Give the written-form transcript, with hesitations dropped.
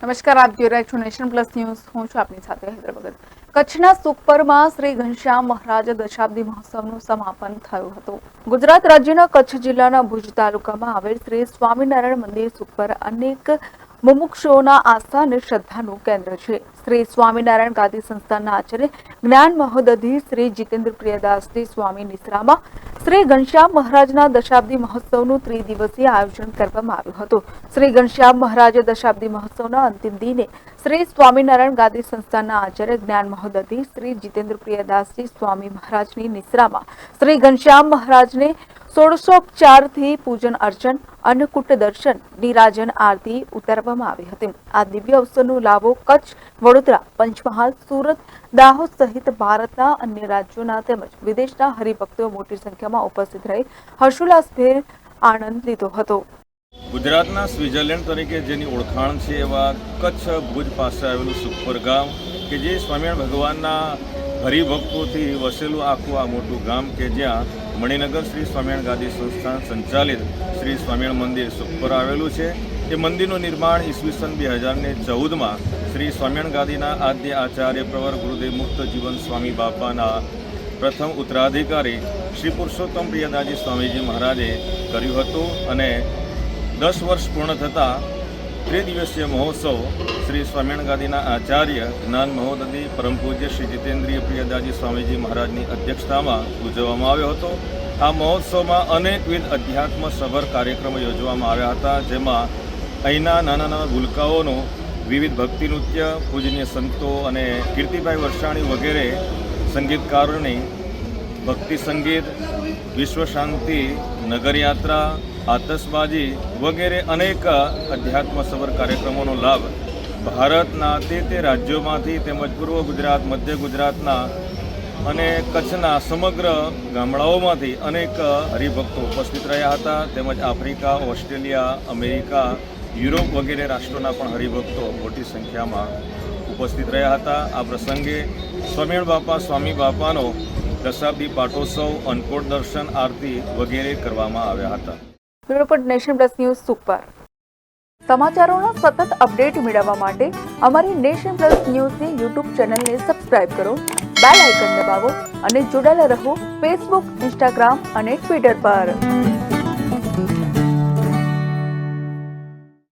નમસ્કાર, આપ જોઈ રહ્યા છો નેશન પ્લસ ન્યૂઝ. હું છું આપની સાથે હૈદરાબાદ. કચ્છના સુખપરમાં શ્રી ઘનશ્યામ મહારાજ દશાબ્દી મહોત્સવનું સમાપન થયું હતું. ગુજરાત રાજ્યના કચ્છ જિલ્લાના ભુજ તાલુકામાં આવેલ શ્રી સ્વામિનારાયણ મંદિર સુખપર અનેક મુમુક્ષુઓના આસ્થા અને શ્રદ્ધાનું કેન્દ્ર છે. શ્રી સ્વામિનારાયણ ગાદી સંસ્થાનના આચાર્ય જ્ઞાન મહોદધિ શ્રી જીતેન્દ્ર પ્રિયદાસજી સ્વામી નિશ્રામાં શ્રી ઘનશ્યામ મહારાજના દશાબ્દી મહોત્સવનું ત્રિદિવસીય આયોજન કરવામાં આવ્યું હતું. શ્રી ઘનશ્યામ મહારાજ દશાબ્દી મહોત્સવના અંતિમ દિને શ્રી સ્વામિનારાયણ ગાદી સંસ્થાનના આચાર્ય જ્ઞાન મહોદધિ શ્રી જીતેન્દ્ર પ્રિયદાસજી સ્વામી મહારાજની નિશ્રામાં શ્રી ઘનશ્યામ મહારાજને ષોડશોપચારથી પૂજન અર્ચન, અન્નકૂટ દર્શન, નીરાજન આરતી ઉતારવામાં આવી હતી. આ દિવ્ય અવસરનો લાભો કચ્છ, વડોદરા, પંચમહાલ, સુરત, દાહોદ સહિત ભારતના અન્ય રાજ્યોના તેમજ વિદેશના હરિભક્તો મોટી સંખ્યામાં ઉપસ્થિત રહી હર્ષોલ્લાસભેર આનંદ લીધો હતો. ગુજરાતના સ્વિટ્ઝરલેન્ડ તરીકે જેની ઓળખાણ છે એવા કચ્છ ભુજ પાસે આવેલું સુખપર ગામ કે જે સ્વામિનારાયણ ભગવાનના હરિભક્તોથી વસેલું આખું આ મોટું ગામ કે જ્યાં મણિનગર શ્રી સ્વામિનારાયણ ગાદી સંસ્થાન સંચાલિત શ્રી સ્વામિનારાયણ મંદિર સુખપર આવેલું છે. એ મંદિરનું નિર્માણ ઈસવીસન 2014માં શ્રી સ્વામિનારાયણ ગાદીના આદ્ય આચાર્ય પ્રવર ગુરુદેવ મુક્ત જીવન સ્વામી બાપાના પ્રથમ ઉત્તરાધિકારી શ્રી પુરુષોત્તમ પ્રિયદાસજી સ્વામીજી મહારાજે કર્યું હતું અને 10 વર્ષ પૂર્ણ થતાં ત્રિદિવસીય મહોત્સવ શ્રી સ્વામિનારાયણ ગાદીના આચાર્ય જ્ઞાન મહોદધિ પરમ પૂજ્ય શ્રી જીતેન્દ્રિય પ્રિયદાસજી સ્વામીજી મહારાજની અધ્યક્ષતામાં ઉજવવામાં આવ્યો હતો. આ મહોત્સવમાં અનેકવિધ અધ્યાત્મસભર કાર્યક્રમો યોજવામાં આવ્યા હતા, જેમાં અહીંના નાના નાના ભૂલકાઓનું વિવિધ ભક્તિ નૃત્ય, પૂજનીય સંતો અને કીર્તિભાઈ વરસાણી વગેરે સંગીતકારોની ભક્તિ સંગીત, વિશ્વ શાંતિ, નગરયાત્રા, આતશબાજી વગેરે અનેક અધ્યાત્મસભર કાર્યક્રમોનો લાભ ભારતના તે રાજ્યોમાંથી તેમજ પૂર્વ ગુજરાત, મધ્ય ગુજરાતના અને કચ્છના સમગ્ર ગામડાઓમાંથી અનેક હરિભક્તો ઉપસ્થિત રહ્યા હતા. તેમજ આફ્રિકા, ઓસ્ટ્રેલિયા, અમેરિકા, યુરોપ વગેરે રાષ્ટ્રોના પણ હરિભક્તો મોટી સંખ્યામાં ઉપસ્થિત રહ્યા હતા. આ પ્રસંગે સ્વામિનારાયણ બાપા સ્વામી બાપાનો દશાબ્દી પાટોત્સવ, અન્નકૂટ દર્શન, આરતી વગેરે કરવામાં આવ્યા હતા. Report Nation Plus News Sukhpar. સમાચારોના સતત અપડેટ મેળવવા માટે અમારી નેશન પ્લસ ન્યૂઝની યુટ્યુબ ચેનલને સબસ્ક્રાઇબ કરો, બેલ આઇકન દબાવો અને જોડાયેલા રહો ફેસબુક, ઇન્સ્ટાગ્રામ અને ટ્વિટર પર.